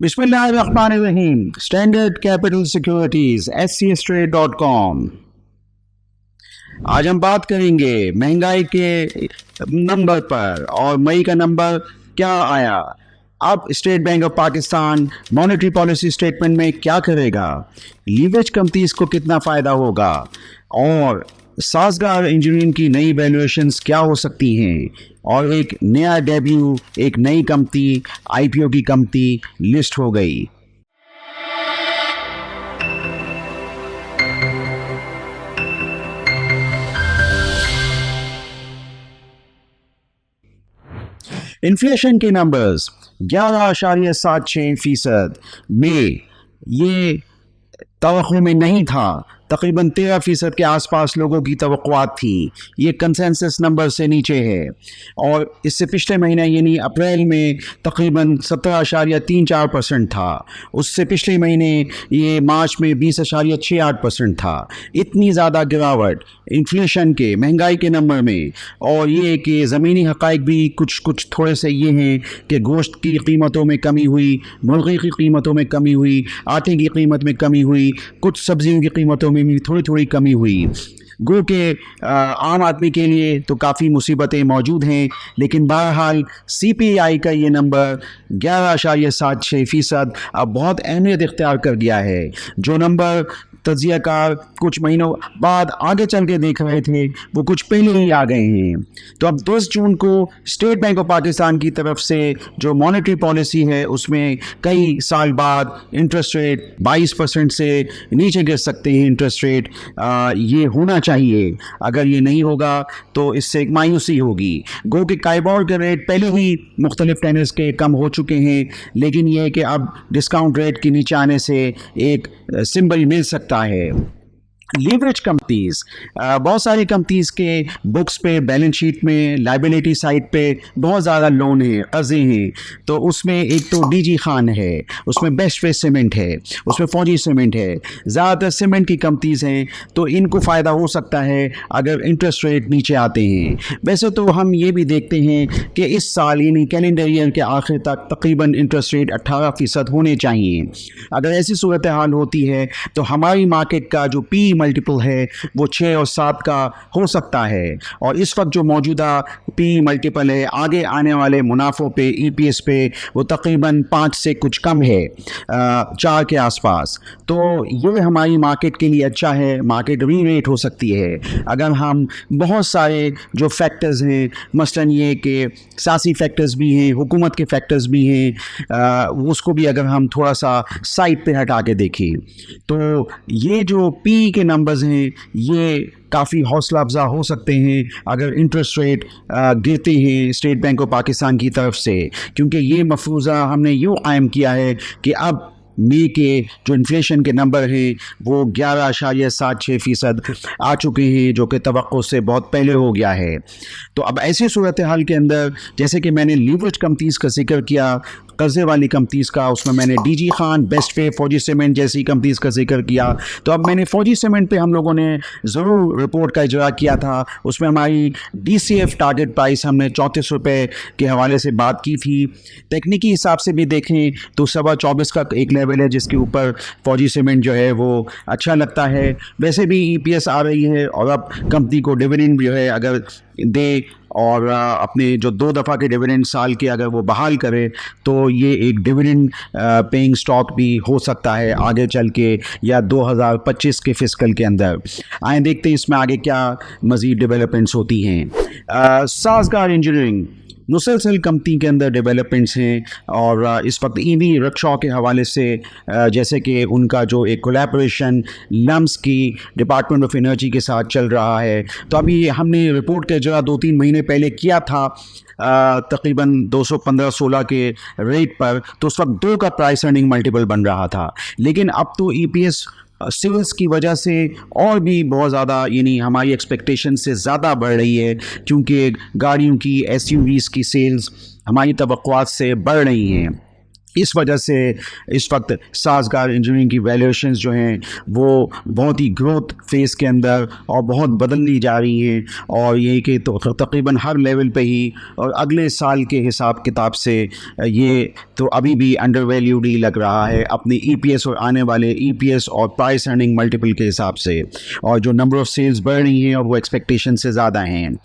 बिस्मिल्लाहिर्रहमानिर्रहीम। Standard capital securities scstrade.com। आज हम बात करेंगे महंगाई के नंबर पर और मई का नंबर क्या आया। अब state bank of Pakistan monetary policy statement में क्या करेगा, लीवरेज कंपनीज को कितना फ़ायदा होगा और साजगार इंजीनियरिंग की नई वैल्यूएशंस क्या हो सकती हैं, और एक नया डेब्यू, एक नई कंपनी आईपीओ की कंपनी लिस्ट हो गई। इन्फ्लेशन के नंबर्स 11.76% में, ये तवक्को में नहीं था। तकरीबन 13% के आसपास लोगों की तवक्कुआत थी। ये कंसेंसस नंबर से नीचे है और इससे पिछले महीने यानी अप्रैल में तकरीबन 17.34% था। उससे पिछले महीने ये मार्च में 20.68% था। इतनी ज़्यादा गिरावट इन्फ्लेशन के, महंगाई के नंबर में। और ये कि ज़मीनी हक़ाइक़ भी कुछ थोड़े से ये हैं कि गोश्त की कीमतों में कमी हुई, मुर्गी की कीमतों में कमी हुई, आटे की कीमत में कमी हुई, कुछ सब्जियों की कीमतों में भी थोड़ी कमी हुई। गो के आम आदमी के लिए तो काफ़ी मुसीबतें मौजूद हैं, लेकिन बहरहाल CPI का ये नंबर 11.76% अब बहुत अहमियत इख्तियार कर गया है। जो नंबर तज्ज़ियाकार कुछ महीनों बाद आगे चल के देख रहे थे, वो कुछ पहले ही आ गए हैं। तो अब 10 जून को स्टेट बैंक ऑफ पाकिस्तान की तरफ से जो मॉनेटरी पॉलिसी है, उसमें कई साल बाद इंटरेस्ट रेट 22% से नीचे गिर सकते हैं। इंटरेस्ट रेट ये होना चाहिए। अगर ये नहीं होगा तो इससे एक मायूसी होगी। गो कि काइबोर के रेट पहले ही मुख्तलिफ टेनर्स के कम हो चुके हैं, लेकिन यह है कि अब डिस्काउंट रेट के नीचे आने से एक सिंबल मिल सकता है। लीवरेज कंपनीज, बहुत सारी कंपनीज के बुक्स पे, बैलेंस शीट में, लाइबिलिटी साइड पे बहुत ज़्यादा लोन है, कर्जे हैं। तो उसमें एक तो DG खान है, उसमें बेस्ट वे सीमेंट है, उसमें फौजी सीमेंट है, ज़्यादातर सीमेंट की कंपनीज हैं। तो इनको फ़ायदा हो सकता है अगर इंटरेस्ट रेट नीचे आते हैं। वैसे तो हम ये भी देखते हैं कि इस साल यानी कैलेंडर ईयर के आखिर तक तकरीबन इंटरेस्ट रेट 18% होने चाहिए। अगर ऐसी सूरत हाल होती है तो हमारी मार्केट का जो PE मल्टीपल है वो 6 और 7 का हो सकता है। और इस वक्त जो मौजूदा PE मल्टीपल है, आगे आने वाले मुनाफों पे, EPS पे, वो तकरीबन 5 से कुछ कम है, 4 के आसपास। तो ये हमारी मार्केट के लिए अच्छा है। मार्केट री-रेट हो सकती है अगर हम बहुत सारे जो फैक्टर्स हैं, मसलन ये कि सियासी फैक्टर्स भी हैं, हुकूमत के फैक्टर्स भी हैं, उसको भी अगर हम थोड़ा सा साइड पे हटा के देखें, तो ये जो PE के नंबर्स हैं ये काफ़ी हौसला अफजा हो सकते हैं अगर इंटरेस्ट रेट गिरते हैं स्टेट बैंक ऑफ पाकिस्तान की तरफ से। क्योंकि ये मफरूज़ा हमने यूँ कायम किया है कि अब मई के जो इन्फ्लेशन के नंबर हैं वो 11.76% आ चुके हैं, जो कि तवक्को से बहुत पहले हो गया है। तो अब ऐसी सूरत हाल के अंदर, जैसे कि मैंने लीवरेज कंपनीज़ का जिक्र किया, कर्जे वाली कंपनीज़ का, उसमें मैंने DG खान, बेस्ट वे, फौजी सीमेंट जैसी कंपनीज़ का जिक्र किया। तो अब मैंने फौजी सीमेंट पे हम लोगों ने ज़रूर रिपोर्ट का इजरा किया था। उसमें हमारी DCF टारगेट प्राइस हमने 34 रुपये के हवाले से बात की थी। तकनीकी हिसाब से भी देखें तो 24.25 का एक लेवल है जिसके ऊपर फौजी सीमेंट जो है वो अच्छा लगता है। वैसे भी EPS आ रही है और अब कंपनी को डिविडेंड जो है अगर दे और अपने जो 2 दफ़ा के डिविडेंड साल के अगर वो बहाल करे, तो ये एक डिविडेंड पेइंग स्टॉक भी हो सकता है आगे चल के, या 2025 के फिस्कल के अंदर। आए देखते हैं इसमें आगे क्या मज़ीद डेवलपमेंट्स होती हैं। साजगार इंजीनियरिंग मुसलसल कंपनी के अंदर डेवलपमेंट्स हैं और इस वक्त EV रिक्शा के हवाले से जैसे कि उनका जो एक कोलैबोरेशन लम्स की डिपार्टमेंट ऑफ एनर्जी के साथ चल रहा है। तो अभी हमने रिपोर्ट का इजरा 2-3 महीने पहले किया था तकरीबन 215-16 के रेट पर। तो उस वक्त 2 का प्राइस अर्निंग मल्टीपल बन रहा था, लेकिन अब तो EPS सिविल्स की वजह से और भी बहुत ज़्यादा यानी हमारी एक्सपेक्टेशन से ज़्यादा बढ़ रही है, क्योंकि गाड़ियों की, SUVs की सेल्स हमारी तवक्कुआत से बढ़ रही हैं। इस वजह से इस वक्त साज़गार इंजीनियरिंग की वैल्यूएशंस जो हैं वो बहुत ही ग्रोथ फेज़ के अंदर और बहुत बदलनी जा रही हैं, और ये कि तो तकरीबन हर लेवल पे ही, और अगले साल के हिसाब किताब से ये तो अभी भी अंडर वैल्यूड ही लग रहा है अपनी ईपीएस और आने वाले ईपीएस और प्राइस अर्निंग मल्टीपल के हिसाब से, और जो नंबर ऑफ़ सेल्स बढ़ रही हैं और वो एक्सपेक्टेशन से ज़्यादा हैं।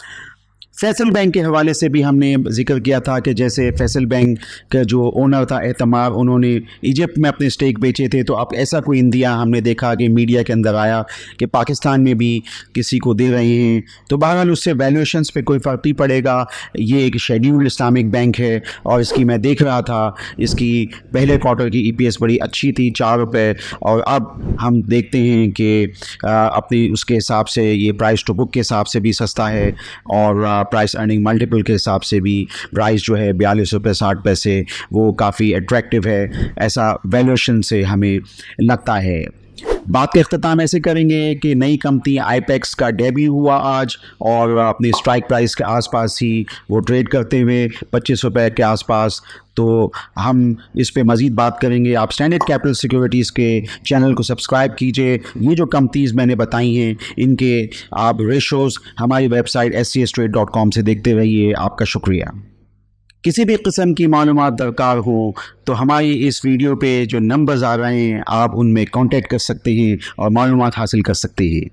फैसल बैंक के हवाले से भी हमने जिक्र किया था कि जैसे फैसल बैंक का जो ओनर था एतमार, उन्होंने इजिप्ट में अपने स्टेक बेचे थे, तो अब ऐसा कोई इंदिया हमने देखा कि मीडिया के अंदर आया कि पाकिस्तान में भी किसी को दे रहे हैं। तो बहरहाल उससे वैल्यूएशंस पे कोई फ़र्क नहीं पड़ेगा। ये एक शेड्यूल्ड इस्लामिक बैंक है, और इसकी मैं देख रहा था, इसकी पहले क्वार्टर की ईपीएस बड़ी अच्छी थी, 4 रुपये, और अब हम देखते हैं कि अपनी उसके हिसाब से ये प्राइस टू बुक के हिसाब से भी सस्ता है, और प्राइस अर्निंग मल्टीपल के हिसाब से भी प्राइस जो है 42 रुपये 60 पैसे, वो काफ़ी अट्रैक्टिव है, ऐसा वैल्यूएशन से हमें लगता है। बात का अख्ताम ऐसे करेंगे कि नई कंपनी आईपेक्स का डेब्यू हुआ आज, और अपनी स्ट्राइक प्राइस के आसपास ही वो ट्रेड करते हुए 25 रुपये के आसपास। तो हम इस पे मज़ीद बात करेंगे। आप स्टैंडर्ड कैपिटल सिक्योरिटीज़ के चैनल को सब्सक्राइब कीजिए। ये जो कंपनीज़ मैंने बताई हैं, इनके आप रेशोज़ हमारी वेबसाइट scstrade.com से देखते रहिए। आपका शुक्रिया। किसी भी किस्म की मालूमात दरकार हो तो हमारी इस वीडियो पे जो नंबर्स आ रहे हैं, आप उनमें कांटेक्ट कर सकते हैं और मालूमात हासिल कर सकते हैं।